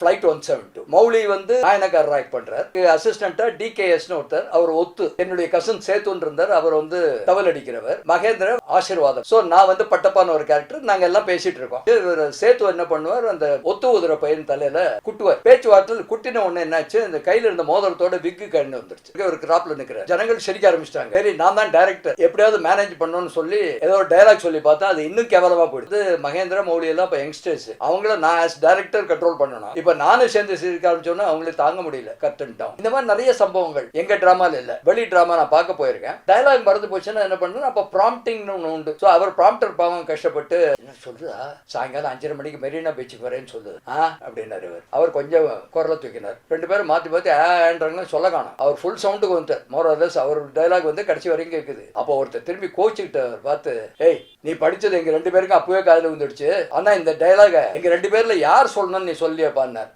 Flight 172. Mouli வந்து நாயனக்காரர் act பண்றார். அசிஸ்டண்டா டிகேஎஸ்னு ஒருத்தர், அவர் ஒத்து என்னுடைய கசன் சேத்துன்னு இருந்தார், அவர் வந்து தவல் அடிக்கிறவர். மகேந்திர ஆசீர்வாதம். சோ நான் வந்து பட்டப்பான ஒரு கேரக்டர். நாங்க எல்லாம் பேசிட்டு இருக்கோம். சேத்து என்ன பண்ணுவார், அந்த ஒத்து உதிர பையன் தலையில குட்டுவார். பேச்சுவார்த்தையில் குட்டின உடனே என்னாச்சு, இந்த கையில இருந்த மோதிரத்தோட விக்கு கண்ணு வந்துருச்சு. ஒரு கிராப்ல நிக்கிற ஜனங்கள் சிரிக்க ஆரம்பிச்சிட்டாங்க. சரி, நான் தான் டைரக்டர், எப்படியாவது மேனேஜ் பண்ணணும்னு சொல்லி ஏதோ ஒரு டைலாக் சொல்லி பார்த்தா அது இன்னும் கேவலமா போயிடுது. மகேந்திர மௌலி எல்லாம் இப்ப யங்ஸ்டர்ஸ், அவங்கள நான் ஆஸ் டைரக்டர் கண்ட்ரோல் பண்ணணும். இப்ப நானும் சேர்ந்து சிரிக்க ஆரம்பிச்சோன்னா அவங்களுக்கு தாங்க முடியல, கட்டுன்ட்டோம். இந்த மாதிரி நிறைய சம்பவங்கள் எங்க டிராமால இல்ல, வெளி டிராமா நான் பார்க்க போயிருக்கேன். டயலாக் மறந்து போச்சுன்னா என்ன பண்ணணும், அப்ப ப்ராம்ப்டிங்னு ஒன்று உண்டு. ஸோ அவர் ப்ராம்ப்டர் பாவம் கஷ்டப்பட்டு என்ன சொல்றா, சாயங்காலம் 5:30 மணிக்கு மெரினா பீச்சுக்கு வரேன்னு சொல்லுது அப்படின்னாரு. அவர் கொஞ்சம் குரலை தூக்கினார். 2 பேரும் மாத்தி மாத்தி ஆன்றாங்கன்னு சொல்ல காணும். அவர் ஃபுல் சவுண்டுக்கு வந்துட்டார். மோரலஸ் அவர் டயலாக் வந்து கடைசி வரைக்கும் கேட்குது. அப்போ ஒருத்தர் திரும்பி கோச்சுக்கிட்டார் பார்த்து, ஏய் நீ படிச்சது எங்க 2 பேருக்கும் அப்பவே காதுல வந்துடுச்சு, ஆனா இந்த டயலாக எங்க 2 பேர்ல யார் சொல்லணும்னு நீ சொல்லியப்பான்னு.